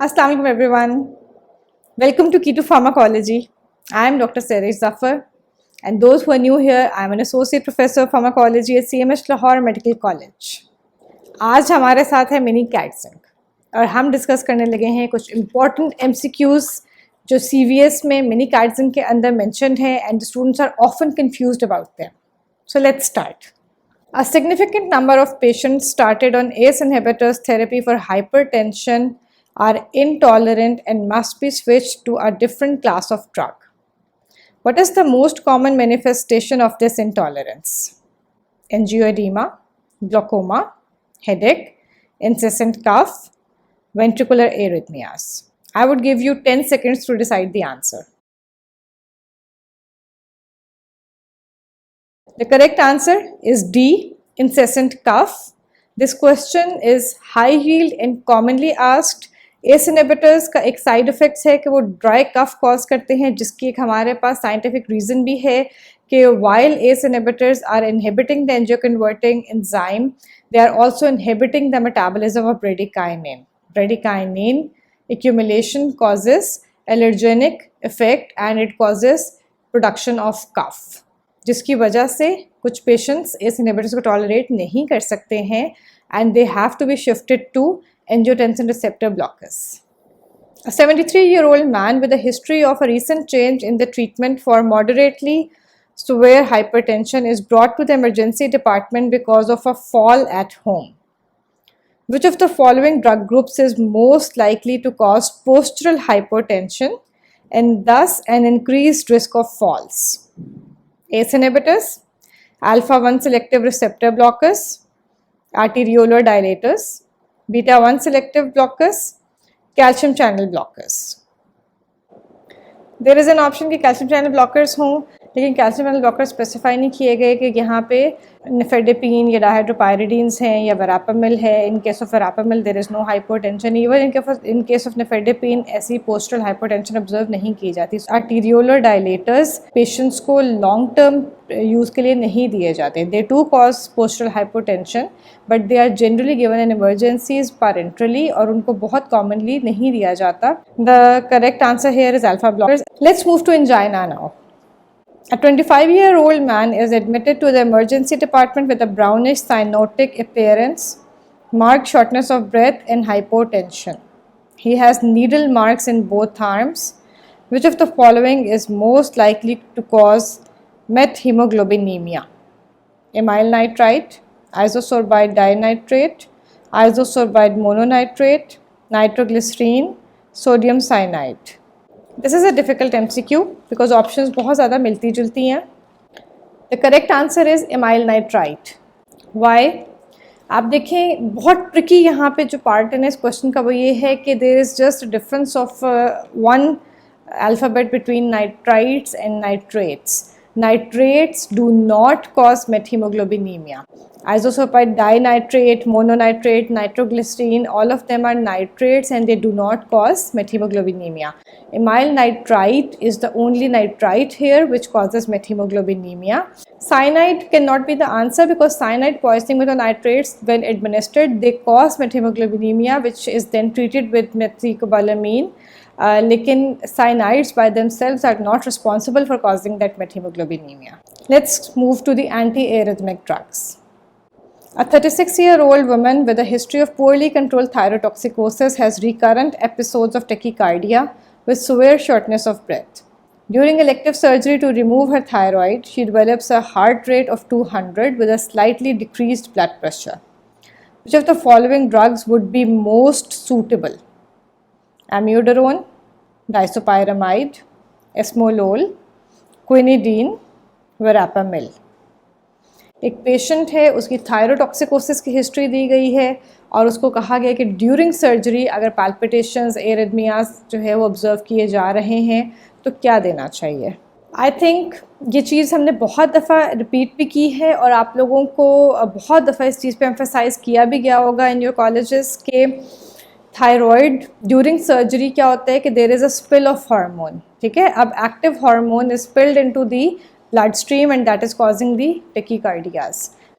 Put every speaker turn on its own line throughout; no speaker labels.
Assalamu alaikum everyone. Welcome to Key to Pharmacology. I am Dr. Sarish Zafar, and those who are new here, I am an associate professor of pharmacology at CMS Lahore Medical College. आज हमारे साथ है mini कैटजिंक और हम discuss करने लगे हैं कुछ इम्पॉर्टेंट MCQs जो CVS में मिनी कैटजिंक के अंदर मेंशन्ड हैं and the students are often confused about them. So let's start. A significant number of patients started on ACE inhibitors therapy for hypertension are intolerant and must be switched to a different class of drug. What is the most common manifestation of this intolerance? Angioedema, glaucoma, headache, incessant cough, ventricular arrhythmias. I would give you 10 seconds to decide the answer. The correct answer is D, incessant cough. This question is high yield and commonly asked. S inhibitors का एक side effects है कि वो dry cough cause करते हैं, जिसकी एक हमारे पास साइंटिफिक रीज़न भी है कि while ACE inhibitors are inhibiting the angiotensin converting enzyme, they are also inhibiting the metabolism of bradykinin. Bradykinin accumulation causes allergenic effect and it causes production of cough, जिसकी वजह से कुछ पेशेंट्स एस इनहिबिटर्स को tolerate नहीं कर सकते हैं and they have to be shifted to angiotensin receptor blockers. A 73-year-old man with a history of a recent change in the treatment for moderately severe hypertension is brought to the emergency department because of a fall at home. Which of the following drug groups is most likely to cause postural hypotension and thus an increased risk of falls? ACE inhibitors, alpha-1 selective receptor blockers, arteriolar dilators, beta-1 selective blockers, calcium channel blockers. There is an option कि calcium channel blockers हों, लेकिन calcium channel blockers specify नहीं किए गए कि यहाँ पे निफेडेपिन या डाइहाइड्रोपायरिडीन्स हैं या वरापामिल है. In case of verapamil there is no hypotension. Even in case of nifedipine ऐसी पोस्टरल हाइपोटेंशन ऑब्जर्व नहीं की जाती. आर्टीरियोलर डायलेटर्स पेशेंट्स को लॉन्ग टर्म यूज़ के लिए नहीं दिए जाते. They too cause postural hypotension but they are generally given in emergencies parenterally और उनको बहुत कॉमनली नहीं दिया जाता. The correct answer here is alpha blockers. Let's move to angina now. A 25-year-old man is admitted to the emergency department with a brownish cyanotic appearance, marked shortness of breath and hypotension. He has needle marks in both arms. Which of the following is most likely to cause methemoglobinemia? Amyl nitrite, isosorbide dinitrate, isosorbide mononitrate, nitroglycerine, sodium cyanide. This is a difficult MCQ because options बहुत ज़्यादा मिलती जुलती हैं. The correct answer is amyl nitrite. Why? आप देखें बहुत tricky यहाँ पे जो पार्ट है इस क्वेश्चन का वो ये है कि there is just a difference of one alphabet between nitrites and nitrates. Nitrates do not cause methemoglobinemia. Isosorbide dinitrate, mononitrate, nitroglycerine, all of them are nitrates and they do not cause methemoglobinemia. Amyl nitrite is the only nitrite here which causes methemoglobinemia. Cyanide cannot be the answer because cyanide poisoning with the nitrates, when administered, they cause methemoglobinemia, which is then treated with methylcobalamin. लेकिन cyanides by themselves are not responsible for causing that methemoglobinemia. Let's move to the antiarrhythmic drugs. A 36-year-old woman with a history of poorly controlled thyrotoxicosis has recurrent episodes of tachycardia with severe shortness of breath. During elective surgery to remove her thyroid, she develops a heart rate of 200 with a slightly decreased blood pressure. Which of the following drugs would be most suitable? Amiodarone, disopyramide, esmolol, quinidine, verapamil. एक patient है, उसकी thyrotoxicosis की history दी गई है और उसको कहा गया कि ड्यूरिंग सर्जरी अगर पैल्पिटेशंस एरिथमियाज जो है वो ऑब्ज़र्व किए जा रहे हैं तो क्या देना चाहिए. आई थिंक ये चीज़ हमने बहुत दफ़ा रिपीट भी की है और आप लोगों को बहुत दफ़ा इस चीज़ पे एम्फेसाइज़ किया भी गया होगा इन योर कॉलेजेस के थायराइड ड्यूरिंग सर्जरी क्या होता है कि there is a spill of hormone. ठीक है, अब active hormone is spilled into the bloodstream and that is causing the tachycardias.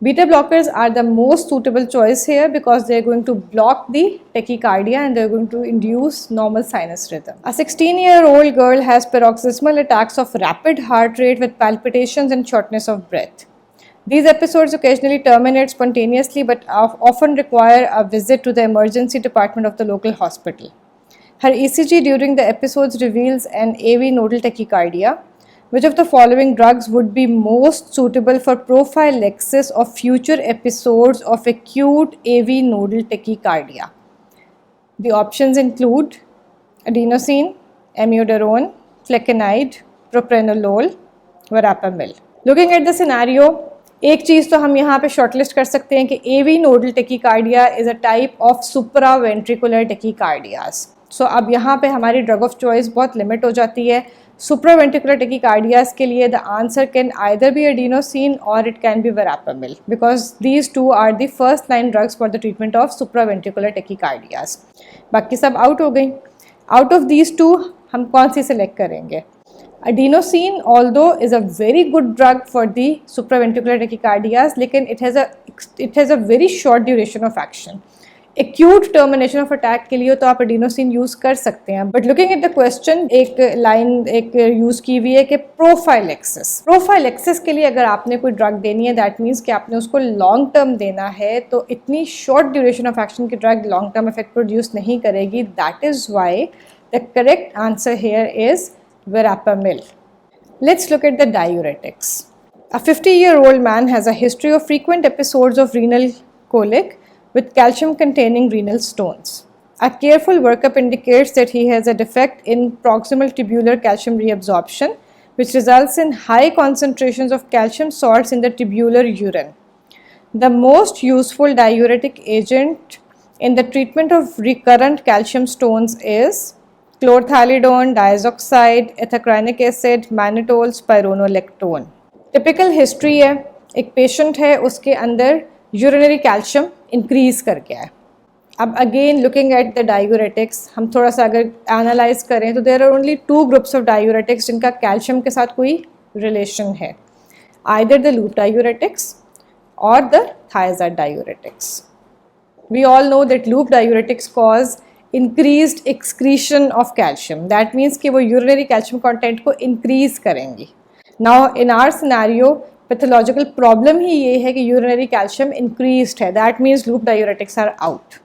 Beta blockers are the most suitable choice here because they are going to block the tachycardia and they are going to induce normal sinus rhythm. A 16-year-old girl has paroxysmal attacks of rapid heart rate with palpitations and shortness of breath. These episodes occasionally terminate spontaneously but often require a visit to the emergency department of the local hospital. Her ECG during the episodes reveals an AV nodal tachycardia. Which of the following drugs would be most suitable for prophylaxis of future episodes of acute AV nodal tachycardia? The options include adenosine, amiodarone, flecainide, propranolol, verapamil. Looking at the scenario, एक चीज़ तो हम यहाँ पे shortlist कर सकते हैं कि AV nodal tachycardia is a type of supraventricular tachycardias. So अब यहाँ पे हमारी ड्रग ऑफ चॉइस बहुत लिमिट हो जाती है. Supraventricular tachycardias के लिए the answer can either be adenosine or it can be verapamil because these two are the first line drugs for the treatment of supraventricular tachycardias. बाकी सब out हो गई. Out of these two हम कौन सी select करेंगे? Adenosine although is a very good drug for the supraventricular tachycardias लेकिन it has a very short duration of action. Acute termination of attack के लिए तो आप एडिनोसिन यूज़ कर सकते हैं. But looking at the question, एक लाइन एक यूज़ की हुई है कि प्रोफाइलेक्सिस के लिए अगर आपने कोई ड्रग देनी है दैट मीन्स कि आपने उसको लॉन्ग टर्म देना है, तो इतनी शॉर्ट ड्यूरेशन ऑफ एक्शन की drug long term effect produce नहीं करेगी. That is why the correct answer here is verapamil. Let's look at the diuretics. A 50-year-old man has a history of frequent episodes of renal colic with calcium-containing renal stones. A careful workup indicates that he has a defect in proximal tubular calcium reabsorption, which results in high concentrations of calcium salts in the tubular urine. The most useful diuretic agent in the treatment of recurrent calcium stones is chlorthalidone, diazoxide, ethacrynic acid, mannitol, spironolactone. Typical history है, एक patient है, उसके अंदर urinary calcium increase कर गया है. अब again looking at the diuretics, हम थोड़ा सा अगर analyze करें तो there are only two groups of diuretics जिनका calcium के साथ कोई relation है. Either the loop diuretics or the thiazide diuretics. We all know that loop diuretics cause increased excretion of calcium. That means कि वो urinary calcium content को increase करेंगी. Now in our scenario, pathological problem ही ये है कि urinary calcium increased है. That means loop diuretics are out.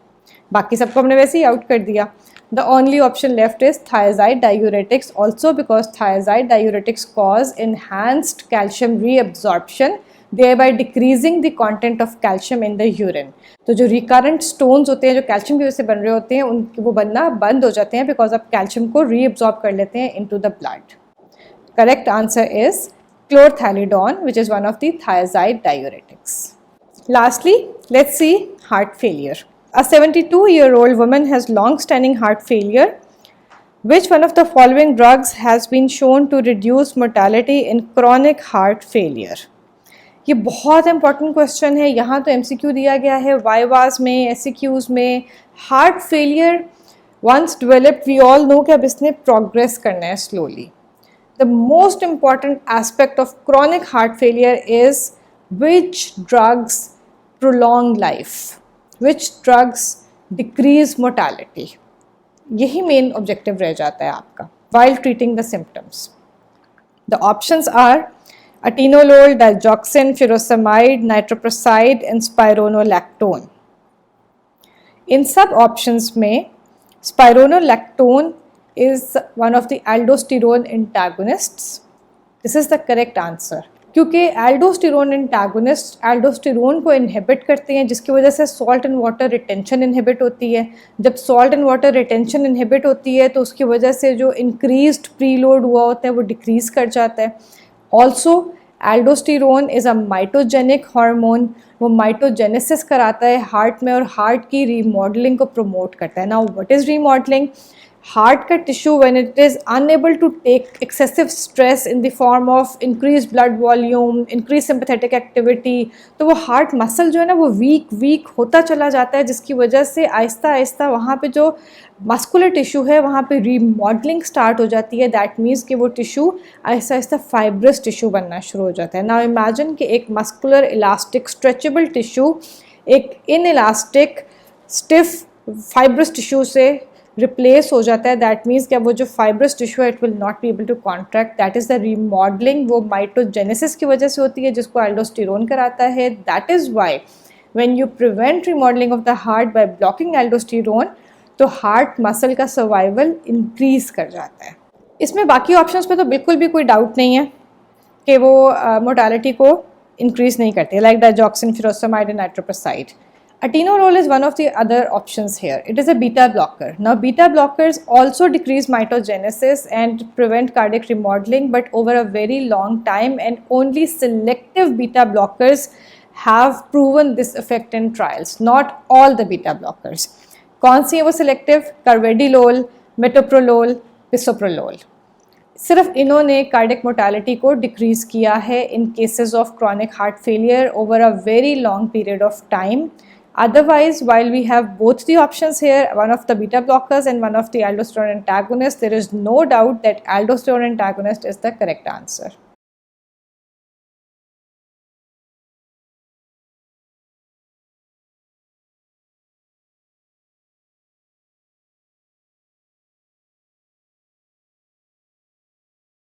बाकी सबको हमने वैसे ही आउट कर दिया. The only option left is thiazide diuretics, also because thiazide diuretics cause enhanced calcium reabsorption, thereby decreasing the content of calcium in the urine. तो जो recurrent stones होते हैं जो कैल्शियम की वजह से बन रहे होते हैं उनके वो बनना बंद हो जाते हैं बिकॉज आप कैल्शियम को रीअब्जॉर्ब कर लेते हैं into the blood. Correct answer is chlorthalidone, which is one of the thiazide diuretics. Lastly, let's see heart failure. A 72-year-old woman has long-standing heart failure. Which one of the following drugs has been shown to reduce mortality in chronic heart failure? ये बहुत important question है. यहाँ तो MCQ दिया गया है, vivas में, SCQs में. Heart failure once developed, we all know कि अब इसने प्रोग्रेस करना है slowly. The most important aspect of chronic heart failure is which drugs prolong life, which drugs decrease mortality. यही main objective रह जाता है आपका while treating the symptoms. The options are atenolol, digoxin, furosemide, nitroprusside and spironolactone. In sub options में spironolactone is one of the aldosterone antagonists. This is the correct answer. क्योंकि aldosterone antagonists aldosterone को inhibit करते हैं जिसकी वजह से salt and water retention inhibit होती है. जब salt and water retention inhibit होती है तो उसकी वजह से जो increased preload हुआ होता है वो decrease कर जाता है. Also aldosterone is a mitogenic hormone. वो माइटोजेनेसिस कराता है हार्ट में और हार्ट की रीमॉडलिंग को प्रमोट करता है. Now what is remodelling? Heart का tissue when it is unable to take excessive stress in the form of increase blood volume, increase sympathetic activity, तो वो हार्ट मसल जो है ना वो वीक होता चला जाता है, जिसकी वजह से आहिस्ता आहिस्ता वहाँ पे जो मस्कुलर टिश्यू है वहाँ पे रीमॉडलिंग स्टार्ट हो जाती है। दैट मीन्स कि वो tissue Aahista Aahista fibrous tissue बनना शुरू हो जाता है। नाउ इमेजिन कि एक मस्कुलर इलास्टिक स्ट्रेचेबल टिश्यू एक inelastic stiff fibrous tissue से रिप्लेस हो जाता है। दैट मीन्स कि अब वो जो फाइब्रस टिश्यू है it will not be able to contract. That is the remodelling, वो माइटोजेनेसिस की वजह से होती है जिसको एल्डोस्टेरोन कराता है। That is why when you prevent remodelling of the heart by blocking aldosterone, तो हार्ट मसल का सर्वाइवल इंक्रीज कर जाता है। इसमें बाकी ऑप्शंस पे तो बिल्कुल भी कोई डाउट नहीं है कि वो मोर्टालिटी को इंक्रीज नहीं करते, like digoxin, furosemide and nitroprusside. Atenolol is one of the other options here. It is a beta blocker. Now beta blockers also decrease mitogenesis and prevent cardiac remodeling, but over a very long time, and only selective beta blockers have proven this effect in trials, not all the beta blockers. कौन सी है वो selective? Carvedilol, metoprolol, bisoprolol. सिर्फ इन्होंने cardiac mortality को decrease किया है in cases of chronic heart failure over a very long period of time. Otherwise, while we have both the options here, one of the beta blockers and one of the aldosterone antagonist, there is no doubt that aldosterone antagonist is the correct answer.